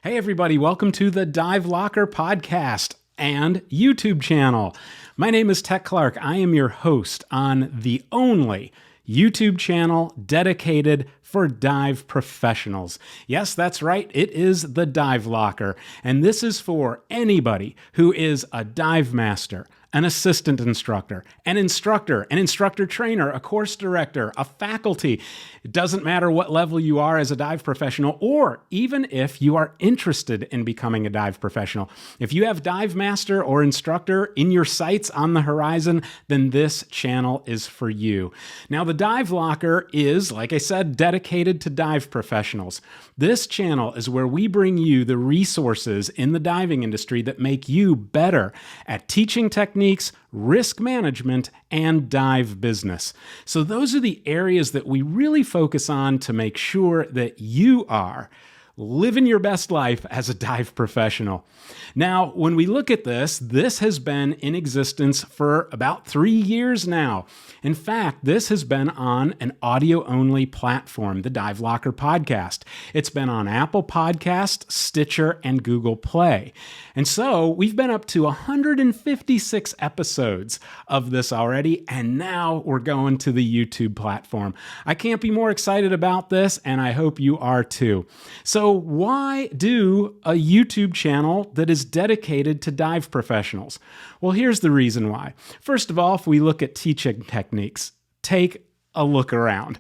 Hey everybody, welcome to the Dive Locker podcast and YouTube channel. My name is Tec Clark. I am your host on the only YouTube channel dedicated for dive professionals. Yes, that's right. It is the Dive Locker, and this is for anybody who is a dive master, an assistant instructor, an instructor trainer, a course director, a faculty. It doesn't matter what level you are as a dive professional, or even if you are interested in becoming a dive professional. If you have dive master or instructor in your sights on the horizon, then this channel is for you. Now, the Dive Locker is, like I said, dedicated to dive professionals. This channel is where we bring you the resources in the diving industry that make you better at teaching techniques, risk management, and dive business. So those are the areas that we really focus on to make sure that you are living your best life as a dive professional. Now, when we look at this has been in existence for about 3 years now. In fact, this has been on an audio-only platform, the Dive Locker podcast. It's been on Apple Podcasts, Stitcher, and Google Play. And so we've been up to 156 episodes of this already, and now we're going to the YouTube platform. I can't be more excited about this, and I hope you are too. So why do a YouTube channel that is dedicated to dive professionals? Well, here's the reason why. First of all, if we look at teaching techniques, take a look around.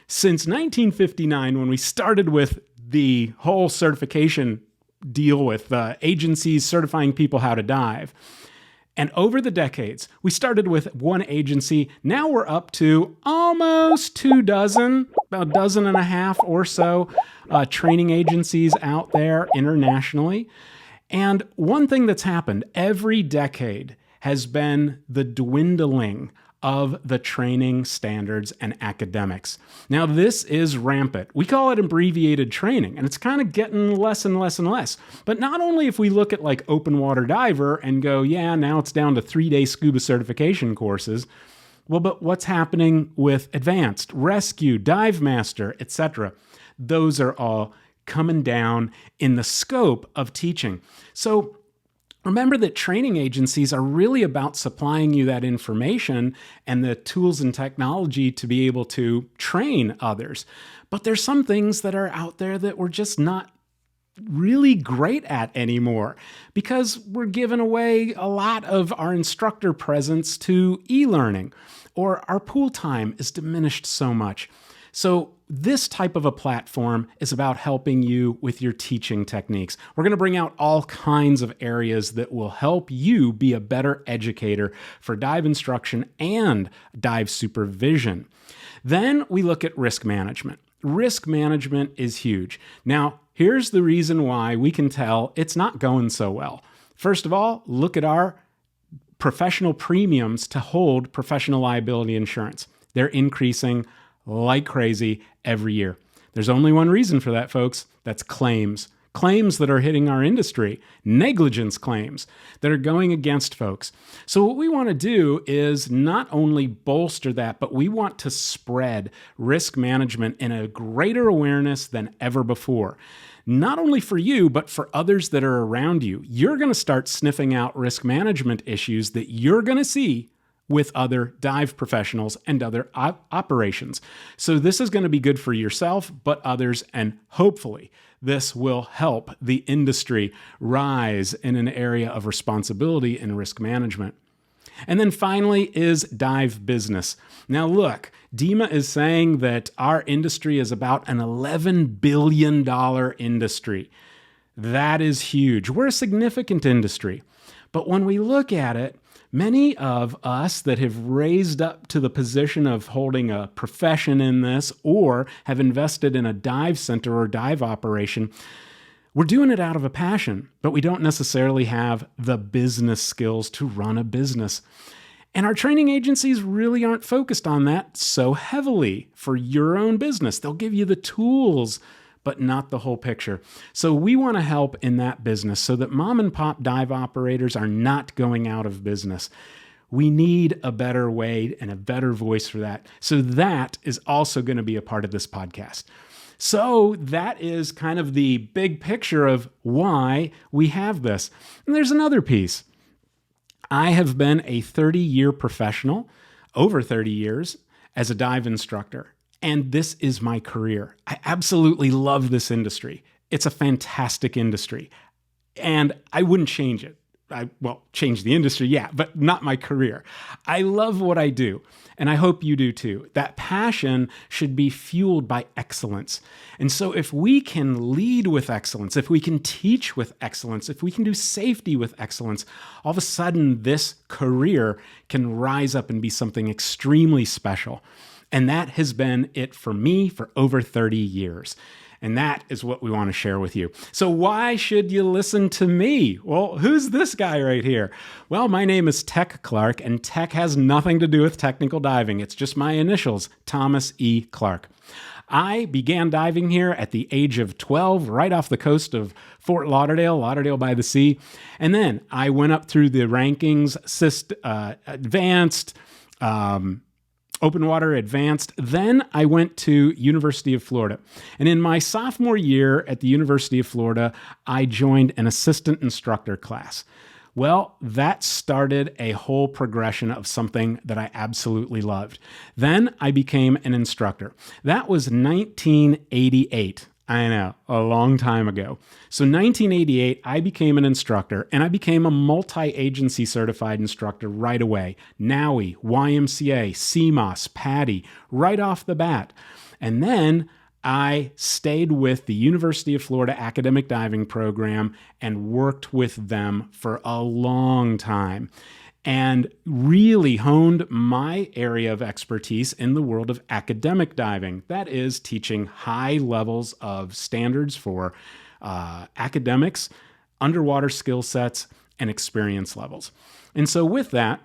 Since 1959, when we started with the whole certification deal with agencies certifying people how to dive, and over the decades, we started with one agency. Now we're up to almost 24, about a dozen and a half or so training agencies out there internationally. And one thing that's happened every decade has been the dwindling of the training standards and academics. Now, this is rampant. We call it abbreviated training, and it's kind of getting less and less and less. But not only if we look at like open water diver and go, yeah, now it's down to 3-day scuba certification courses. Well, but what's happening with advanced, rescue, dive master, etc.? Those are all coming down in the scope of teaching. So remember that training agencies are really about supplying you that information and the tools and technology to be able to train others. But there's some things that are out there that we're just not really great at anymore because we're giving away a lot of our instructor presence to e-learning, or our pool time is diminished so much. So this type of a platform is about helping you with your teaching techniques. We're going to bring out all kinds of areas that will help you be a better educator for dive instruction and dive supervision. Then we look at risk management. Risk management is huge. Now, here's the reason why we can tell it's not going so well. First of all, look at our professional premiums to hold professional liability insurance. They're increasing like crazy every year. There's only one reason for that, folks. That's claims. Claims that are hitting our industry, negligence claims that are going against folks. So what we want to do is not only bolster that, but we want to spread risk management in a greater awareness than ever before. Not only for you, but for others that are around you. You're going to start sniffing out risk management issues that you're going to see with other dive professionals and other operations. So this is going to be good for yourself, but others, and hopefully this will help the industry rise in an area of responsibility and risk management. And then finally is dive business. Now look, DEMA is saying that our industry is about an $11 billion industry. That is huge. We're a significant industry. But when we look at it, many of us that have raised up to the position of holding a profession in this or have invested in a dive center or dive operation, we're doing it out of a passion, but we don't necessarily have the business skills to run a business. And our training agencies really aren't focused on that so heavily for your own business. They'll give you the tools, but not the whole picture. So we want to help in that business so that mom and pop dive operators are not going out of business. We need a better way and a better voice for that. So that is also going to be a part of this podcast. So that is kind of the big picture of why we have this. And there's another piece. I have been a 30-year professional, over 30 years, as a dive instructor. And this is my career. I absolutely love this industry. It's a fantastic industry. And I wouldn't change it. Change the industry, yeah, but not my career. I love what I do, and I hope you do too. That passion should be fueled by excellence. And so if we can lead with excellence, if we can teach with excellence, if we can do safety with excellence, all of a sudden this career can rise up and be something extremely special. And that has been it for me for over 30 years. And that is what we want to share with you. So why should you listen to me? Well, who's this guy right here? Well, my name is Tec Clark, and Tec has nothing to do with technical diving. It's just my initials, Thomas E. Clark. I began diving here at the age of 12, right off the coast of Fort Lauderdale by the sea. And then I went up through the rankings, advanced, open water, advanced. Then I went to University of Florida. And in my sophomore year at the University of Florida, I joined an assistant instructor class. Well, that started a whole progression of something that I absolutely loved. Then I became an instructor. That was 1988. I know, a long time ago. So 1988, I became an instructor, and I became a multi-agency certified instructor right away. NAUI, YMCA, CMOS, PADI, right off the bat. And then I stayed with the University of Florida Academic Diving Program and worked with them for a long time, and really honed my area of expertise in the world of academic diving. That is, teaching high levels of standards for academics, underwater skill sets, and experience levels. And so with that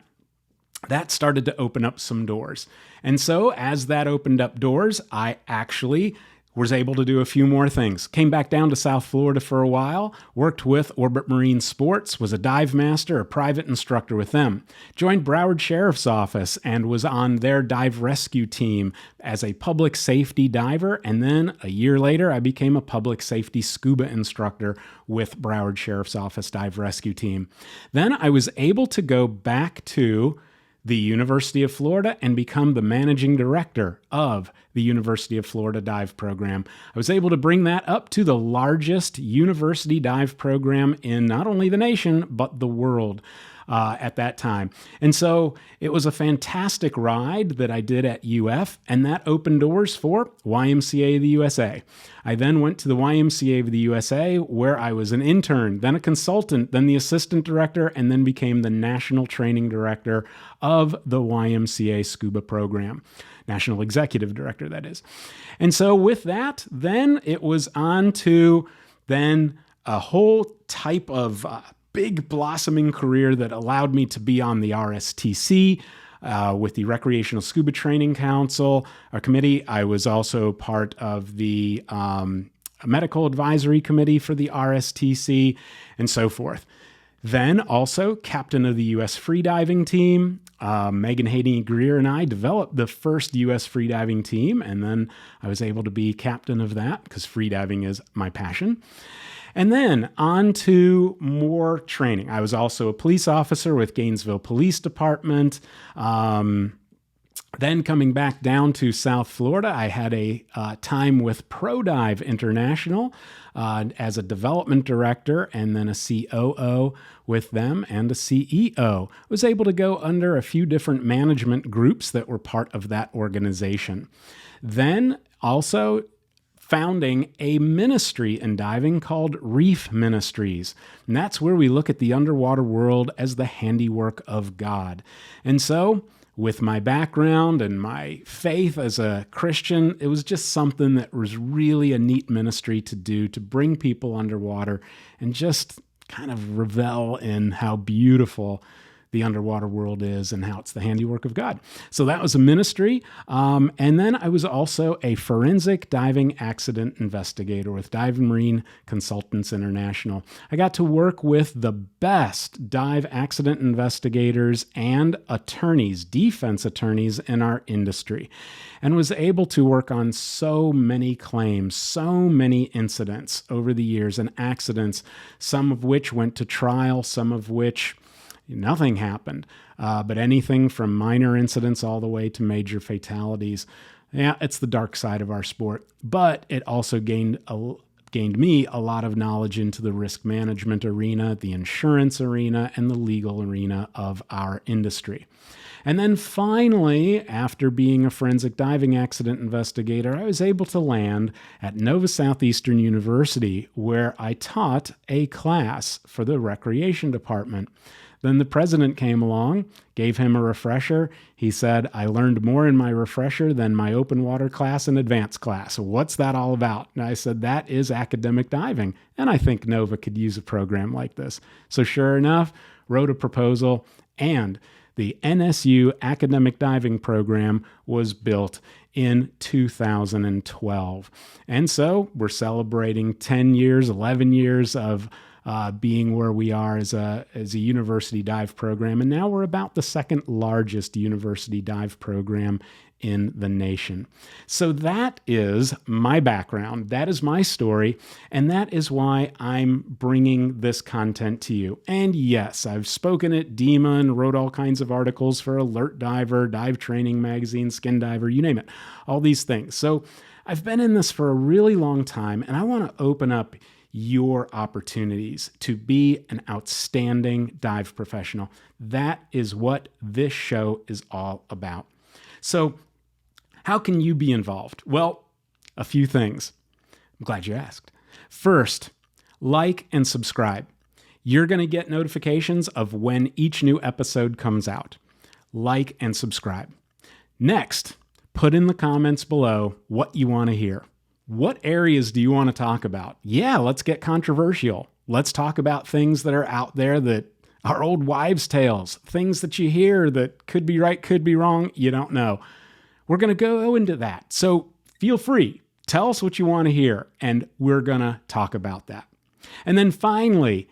started to open up some doors. And so as that opened up doors, I actually was able to do a few more things. Came back down to South Florida for a while, worked with Orbit Marine Sports, was a dive master, a private instructor with them. Joined Broward Sheriff's Office and was on their dive rescue team as a public safety diver. And then a year later, I became a public safety scuba instructor with Broward Sheriff's Office dive rescue team. Then I was able to go back to the University of Florida and become the managing director of the University of Florida dive program. I was able to bring that up to the largest university dive program in not only the nation, but the world at that time. And so it was a fantastic ride that I did at UF, and that opened doors for YMCA of the USA. I then went to the YMCA of the USA, where I was an intern, then a consultant, then the assistant director, and then became the national training director of the YMCA scuba program. National executive director, that is. And so with that, then it was on to then a whole type of big blossoming career that allowed me to be on the RSTC with the Recreational Scuba Training Council, a committee. I was also part of the medical advisory committee for the RSTC and so forth. Then also captain of the U.S. freediving team. Megan Hayden-Greer and I developed the first U.S. freediving team, and then I was able to be captain of that because freediving is my passion. And then on to more training. I was also a police officer with Gainesville Police Department. Then coming back down to South Florida, I had a time with ProDive International as a development director, and then a COO with them and a CEO. I was able to go under a few different management groups that were part of that organization. Then also founding a ministry in diving called Reef Ministries. And that's where we look at the underwater world as the handiwork of God. And so with my background and my faith as a Christian, it was just something that was really a neat ministry to do, to bring people underwater and just kind of revel in how beautiful the underwater world is and how it's the handiwork of God. So that was a ministry. And then I was also a forensic diving accident investigator with Dive and Marine Consultants International. I got to work with the best dive accident investigators and attorneys, defense attorneys in our industry, and was able to work on so many claims, so many incidents over the years and accidents, some of which went to trial, some of which nothing happened, but anything from minor incidents all the way to major fatalities. Yeah, it's the dark side of our sport, but it also gained me a lot of knowledge into the risk management arena, the insurance arena, and the legal arena of our industry. And then finally, after being a forensic diving accident investigator, I was able to land at Nova Southeastern University, where I taught a class for the recreation department. Then the president came along, gave him a refresher. He said, I learned more in my refresher than my open water class and advanced class. What's that all about? And I said, that is academic diving. And I think Nova could use a program like this. So sure enough, wrote a proposal, and the NSU academic diving program was built in 2012. And so we're celebrating 10 years, 11 years of being where we are as a university dive program. And now we're about the second largest university dive program in the nation. So that is my background. That is my story. And that is why I'm bringing this content to you. And yes, I've spoken at DEMA and wrote all kinds of articles for Alert Diver, Dive Training Magazine, Skin Diver, you name it, all these things. So I've been in this for a really long time, and I want to open up your opportunities to be an outstanding dive professional. That is what this show is all about. So how can you be involved? Well, a few things. I'm glad you asked. First, like and subscribe. You're going to get notifications of when each new episode comes out. Like and subscribe. Next, put in the comments below what you want to hear. What areas do you want to talk about? Yeah, let's get controversial. Let's talk about things that are out there that are old wives' tales, things that you hear that could be right, could be wrong, you don't know. We're going to go into that. So feel free. Tell us what you want to hear, and we're going to talk about that. And then finally,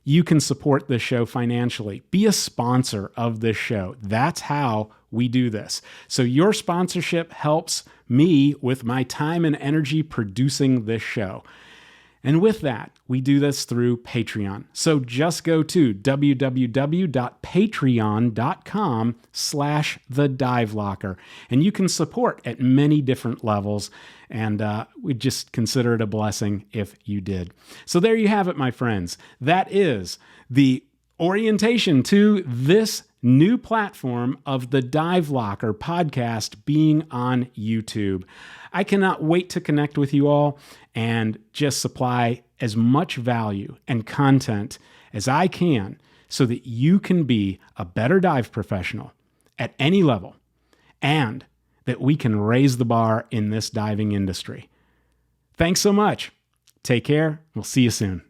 you can support this show financially. Be a sponsor of this show. That's how we do this. So your sponsorship helps me with my time and energy producing this show. And with that, we do this through Patreon. So just go to www.patreon.com/thedivelocker. And you can support at many different levels. And we just consider it a blessing if you did. So there you have it, my friends. That is the orientation to this new platform of the Dive Locker podcast being on YouTube. I cannot wait to connect with you all and just supply as much value and content as I can so that you can be a better dive professional at any level and that we can raise the bar in this diving industry. Thanks so much. Take care. We'll see you soon.